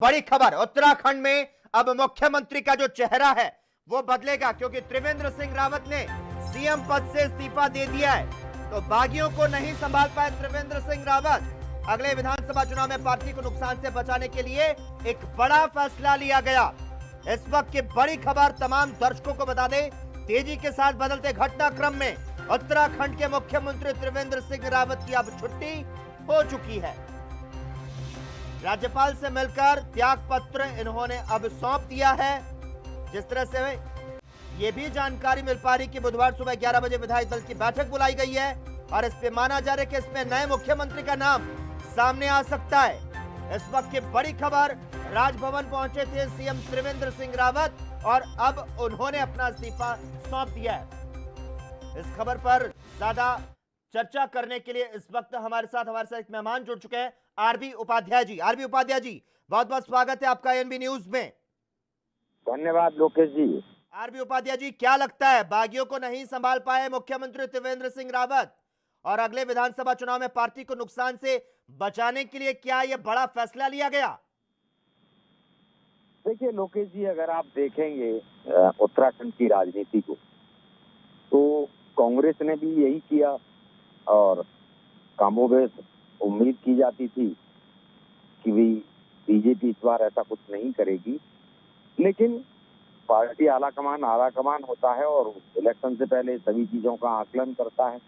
बड़ी खबर, उत्तराखंड में अब मुख्यमंत्री का जो चेहरा है वो बदलेगा, क्योंकि त्रिवेंद्र सिंह रावत ने सीएम पद से इस्तीफा दे दिया है। तो बागियों को नहीं संभाल पाए त्रिवेंद्र सिंह रावत। अगले विधानसभा चुनाव में पार्टी को नुकसान से बचाने के लिए एक बड़ा फैसला लिया गया। इस वक्त की बड़ी खबर तमाम दर्शकों को बता दें, तेजी के साथ बदलते घटनाक्रम में उत्तराखंड के मुख्यमंत्री त्रिवेंद्र सिंह रावत की अब छुट्टी हो चुकी है। राज्यपाल से मिलकर त्याग पत्र इन्होंने अब सौंप दिया है। जिस तरह से यह भी जानकारी मिल पा रही कि बुधवार सुबह 11 बजे विधायक दल की बैठक बुलाई गई है और इस पे माना जा रहा है कि इसमें नए मुख्यमंत्री का नाम सामने आ सकता है। इस वक्त की बड़ी खबर, राजभवन पहुंचे थे सीएम त्रिवेंद्र सिंह रावत और अब उन्होंने अपना इस्तीफा सौंप दिया है। इस खबर पर ज्यादा चर्चा करने के लिए इस वक्त हमारे साथ एक मेहमान जुड़ चुके हैं, आरबी उपाध्याय जी। आरबी उपाध्याय जी, बहुत बहुत स्वागत है आपका एएनबी न्यूज में। धन्यवाद लोकेश जी। आरबी उपाध्याय जी, क्या लगता है बागियों को नहीं संभाल पाए मुख्यमंत्री त्रिवेंद्र सिंह रावत और अगले विधानसभा चुनाव में पार्टी को नुकसान से बचाने के लिए क्या यह बड़ा फैसला लिया गया? देखिए लोकेश जी, अगर आप देखेंगे उत्तराखंड की राजनीति को, तो कांग्रेस ने भी यही किया और कमोबेश उम्मीद की जाती थी कि भी बीजेपी इस बार ऐसा कुछ नहीं करेगी। लेकिन पार्टी आला कमान होता है और इलेक्शन से पहले सभी चीजों का आकलन करता है।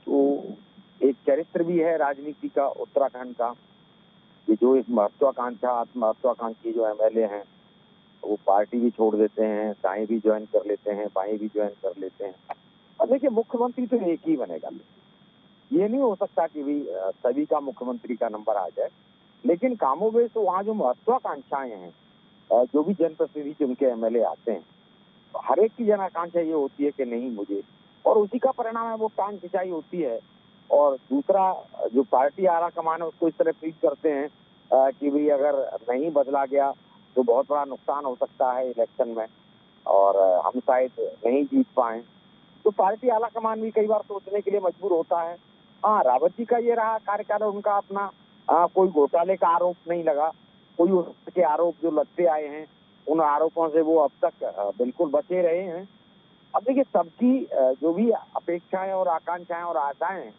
तो एक चरित्र भी है राजनीति का उत्तराखंड का कि जो एक महत्वाकांक्षी जो एमएलए हैं वो पार्टी भी छोड़ देते हैं, दाएं भी ज्वाइन कर लेते हैं, बाएं भी ज्वाइन कर लेते हैं। और देखिए, मुख्यमंत्री तो एक ही बनेगा। ये नहीं हो सकता कि भी सभी का मुख्यमंत्री का नंबर आ जाए। लेकिन कामोबेश तो वहाँ जो महत्वाकांक्षाएं हैं, जो भी जनप्रतिनिधि चुन के एमएलए आते हैं, हर एक की जन आकांक्षा ये होती है कि नहीं मुझे, और उसी का परिणाम है वो टांग खिंचाई होती है। और दूसरा, जो पार्टी आला कमान है उसको इस तरह ट्रीट करते हैं कि भाई अगर नहीं बदला गया तो बहुत बड़ा नुकसान हो सकता है इलेक्शन में और हम शायद नहीं जीत पाए। तो पार्टी आला कमान भी कई बार सोचने के लिए मजबूर होता है। हाँ, रावत जी का ये रहा कार्यकाल, उनका अपना कोई घोटाले का आरोप नहीं लगा, कोई उसके आरोप जो लगते आए हैं उन आरोपों से वो अब तक बिल्कुल बचे रहे हैं। अब देखिए, सबकी जो भी अपेक्षाएं और आकांक्षाएं और आशाएं हैं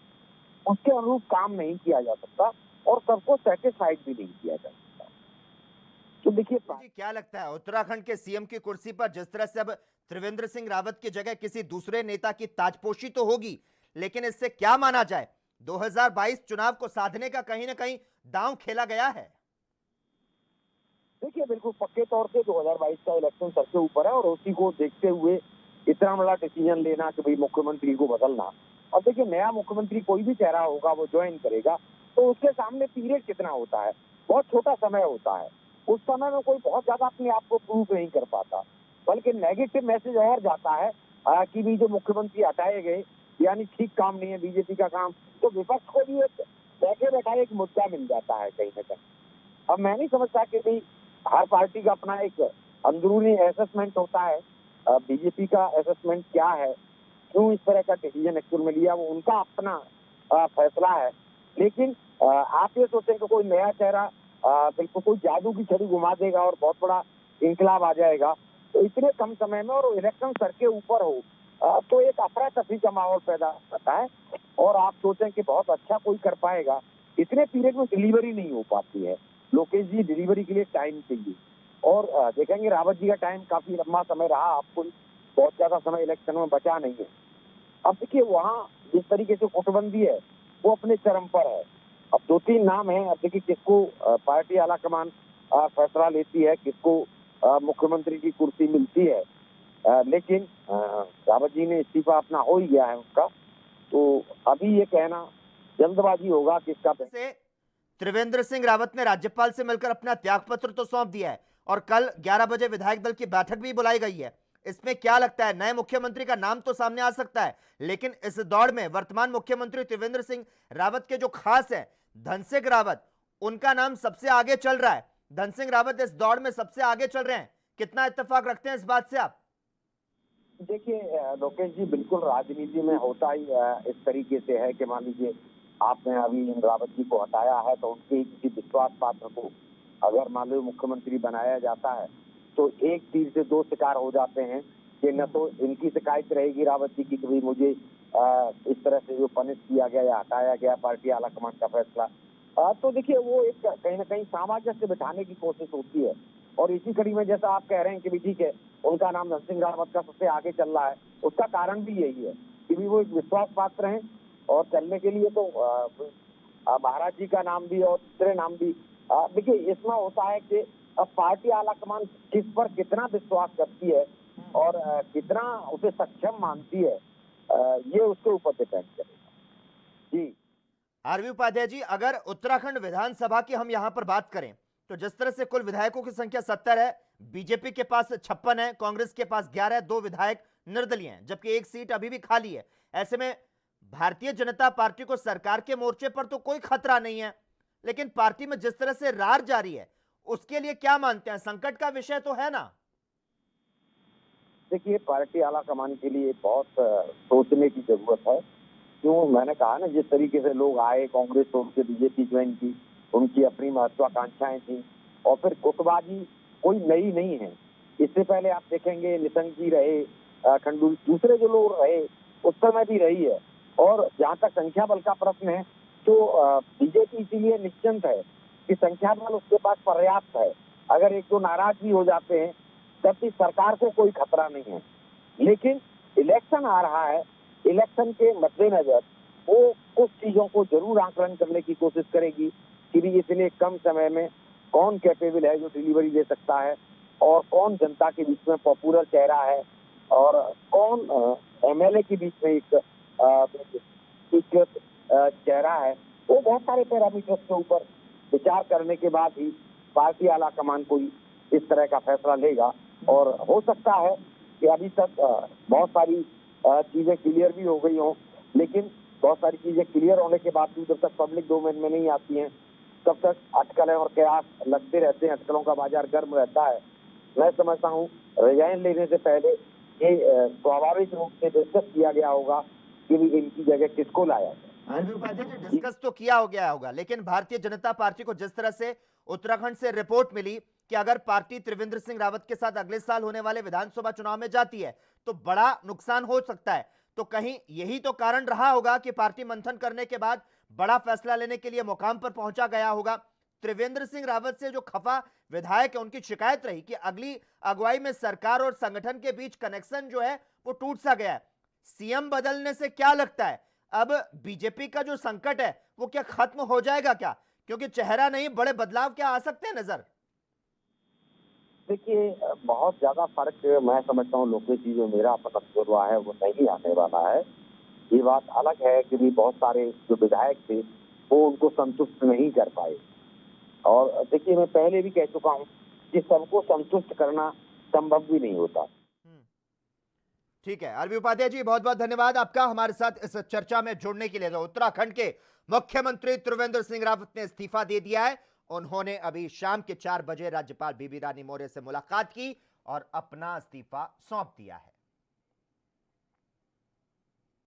उसके अनुरूप काम नहीं किया जा सकता और सबको सेटिस्फाइड भी नहीं किया जा सकता। तो देखिए, क्या लगता है उत्तराखंड के सीएम की कुर्सी पर जिस तरह से अब त्रिवेंद्र सिंह रावत की जगह किसी दूसरे नेता की ताजपोशी तो होगी, लेकिन इससे क्या माना जाए 2022 चुनाव को साधने का कहीं ना कहीं दांव खेला गया है? देखिए, बिल्कुल पक्के तौर से 2022 का इलेक्शन सर के ऊपर है और उसी को देखते हुए इतना बड़ा डिसीजन लेना कि भाई मुख्यमंत्री को बदलना। अब देखिए, नया मुख्यमंत्री कोई भी चेहरा होगा वो ज्वाइन करेगा तो उसके सामने पीरियड कितना होता है, बहुत छोटा समय होता है। उस समय में कोई बहुत ज्यादा अपने आप को प्रूव नहीं कर पाता, बल्कि नेगेटिव मैसेज और जाता है कि भी जो मुख्यमंत्री हटाए गए यानी ठीक काम नहीं है बीजेपी का काम, तो विपक्ष को भी एक बैठे बैठाए एक मुद्दा मिल जाता है कहीं ना कहीं। अब मैं नहीं समझता कि भाई हर पार्टी का अपना एक अंदरूनी असेसमेंट होता है, बीजेपी का असेसमेंट क्या है, क्यों इस तरह का डिसीजन एक्चुअल में लिया, वो उनका अपना फैसला है। लेकिन आप ये सोचें कि कोई नया चेहरा बिल्कुल कोई जादू की छड़ी घुमा देगा और बहुत बड़ा इंकलाब आ जाएगा, तो इतने कम समय में और इलेक्शन सर के ऊपर हो तो एक अफरा तफरी का माहौल पैदा होता है और आप सोचें कि बहुत अच्छा कोई कर पाएगा, इतने पीरियड में डिलीवरी नहीं हो पाती है। लोकेश जी, डिलीवरी के लिए टाइम चाहिए और देखेंगे रावत जी का टाइम काफी लंबा समय रहा, आपको बहुत ज्यादा समय इलेक्शन में बचा नहीं है। अब देखिए, वहाँ जिस तरीके से गुटबंदी है वो अपने चरम पर है। अब 2-3 नाम है, अब देखिए किसको पार्टी आला कमान फैसला लेती है, किसको मुख्यमंत्री की कुर्सी मिलती है। लेकिन रावत जी ने इस्तीफा अपना हो ही गया है उनका, तो अभी ये कहना जल्दबाजी होगा कि इसका से त्रिवेंद्र सिंह रावत ने राज्यपाल से मिलकर अपना त्यागपत्र तो सौंप दिया है और कल 11 बजे विधायक दल की बैठक भी बुलाई गई है। इसमें क्या लगता है, नए मुख्यमंत्री का नाम तो सामने आ सकता है, लेकिन इस दौड़ में वर्तमान मुख्यमंत्री त्रिवेंद्र सिंह रावत के जो खास है धन सिंह रावत, उनका नाम सबसे आगे चल रहा है। धन सिंह रावत इस दौड़ में सबसे आगे चल रहे हैं, कितना इत्तेफाक रखते हैं इस बात से आप? देखिए लोकेश जी, बिल्कुल राजनीति में होता ही इस तरीके से है कि मान लीजिए आपने अभी इन रावत जी को हटाया है तो उनके किसी विश्वास पात्र को अगर मान लो मुख्यमंत्री बनाया जाता है तो एक तीर से दो शिकार हो जाते हैं कि न तो इनकी शिकायत रहेगी रावत जी की कि भाई मुझे इस तरह से जो पनिश किया गया या हटाया गया पार्टी आलाकमान का फैसला, तो देखिए वो एक कहीं ना कहीं सामंजस्य बिठाने की कोशिश होती है। और इसी कड़ी में जैसा आप कह रहे हैं कि भी ठीक है उनका नाम धन सिंह रावत का सबसे आगे चल रहा है, उसका कारण भी यही है कि भी वो एक विश्वास पात्र हैं और चलने के लिए तो महाराज जी का नाम भी और दूसरे नाम भी। देखिए इसमें होता है कि अब पार्टी आलाकमान किस पर कितना विश्वास करती है और कितना उसे सक्षम मानती है, ये उसके ऊपर डिपेंड करेगा। जी आरवी उपाध्याय जी, अगर उत्तराखंड विधानसभा की हम यहां पर बात करें तो जिस तरह से कुल विधायकों की संख्या 70 है, बीजेपी के पास 56 है, कांग्रेस के पास 11 है, 2 विधायक निर्दलीय हैं, जबकि एक सीट अभी भी खाली है। ऐसे में भारतीय जनता पार्टी को सरकार के मोर्चे पर तो कोई खतरा नहीं है, लेकिन पार्टी में जिस तरह से रार जारी है उसके लिए क्या मानते हैं, संकट का विषय तो है ना? देखिए पार्टी आलाकमान के लिए बहुत सोचने की जरूरत है। क्यों मैंने कहा ना, जिस तरीके से लोग आए कांग्रेस छोड़ के बीजेपी ज्वाइन की, उनकी अपनी महत्वाकांक्षाएं थी और फिर गुटबाजी कोई नई नहीं है। इससे पहले आप देखेंगे निशंक जी रहे, खंडू, दूसरे जो लोग रहे उस समय भी रही है। और जहाँ तक संख्या बल का प्रश्न है तो बीजेपी इसीलिए निश्चिंत है कि संख्या बल उसके पास पर्याप्त है। अगर एक दो नाराज भी हो जाते हैं तब भी सरकार को कोई खतरा नहीं है। लेकिन इलेक्शन आ रहा है, इलेक्शन के मद्देनजर वो कुछ चीजों को जरूर आकलन करने की कोशिश करेगी कि भी इतने कम समय में कौन कैपेबल है जो डिलीवरी दे सकता है और कौन जनता के बीच में पॉपुलर चेहरा है और कौन एमएलए के बीच में एक स्वीकृत चेहरा है। वो बहुत सारे पैरामीटर्स के ऊपर विचार करने के बाद ही पार्टी आलाकमान कोई इस तरह का फैसला लेगा। और हो सकता है कि अभी तक बहुत सारी चीजें क्लियर भी हो गई हों, लेकिन बहुत सारी चीजें क्लियर होने के बाद भी जब तक पब्लिक डोमेन में नहीं आती हैं तब तक अटकलें और कयास लगते रहते हैं, अटकलों का बाजार गर्म रहता है। मैं समझता हूँ रिजाइन लेने से पहले ये स्वाभाविक रूप से डिस्कस किया गया होगा कि इनकी जगह किसको लाया जाए। आरवी उपाध्याय जी, डिस्कस तो किया हो गया होगा, लेकिन भारतीय जनता पार्टी को जिस तरह से उत्तराखंड से रिपोर्ट मिली कि अगर पार्टी त्रिवेंद्र सिंह रावत के साथ अगले साल होने वाले विधानसभा चुनाव में जाती है तो बड़ा नुकसान हो सकता है, तो कहीं यही तो कारण रहा होगा कि पार्टी मंथन करने के बाद बड़ा फैसला लेने के लिए मुकाम पर पहुंचा गया होगा। त्रिवेंद्र सिंह रावत से जो खफा विधायक है उनकी शिकायत रही कि अगली अगुवाई में सरकार और संगठन के बीच कनेक्शन जो है वो टूट सा गया है। सीएम बदलने से क्या लगता है, अब बीजेपी का जो संकट है वो क्या खत्म हो जाएगा क्या? क्योंकि चेहरा नहीं, बड़े बदलाव क्या आ सकते हैं नजर? देखिए बहुत ज्यादा फर्क मैं समझता हूँ लोकेश जी जो मेरा अपना तजुर्बा है वो नहीं आने वाला है। ये बात अलग है कि भी बहुत सारे जो विधायक थे वो उनको संतुष्ट नहीं कर पाए। और देखिए मैं पहले भी कह चुका हूँ कि सबको संतुष्ट करना संभव भी नहीं होता। ठीक है आरवी उपाध्याय जी, बहुत बहुत धन्यवाद आपका हमारे साथ इस चर्चा में जुड़ने के लिए। तो उत्तराखंड के मुख्यमंत्री त्रिवेंद्र सिंह रावत ने इस्तीफा दे दिया है। उन्होंने अभी शाम के 4 बजे राज्यपाल बेबी रानी मौर्य से मुलाकात की और अपना इस्तीफा सौंप दिया है।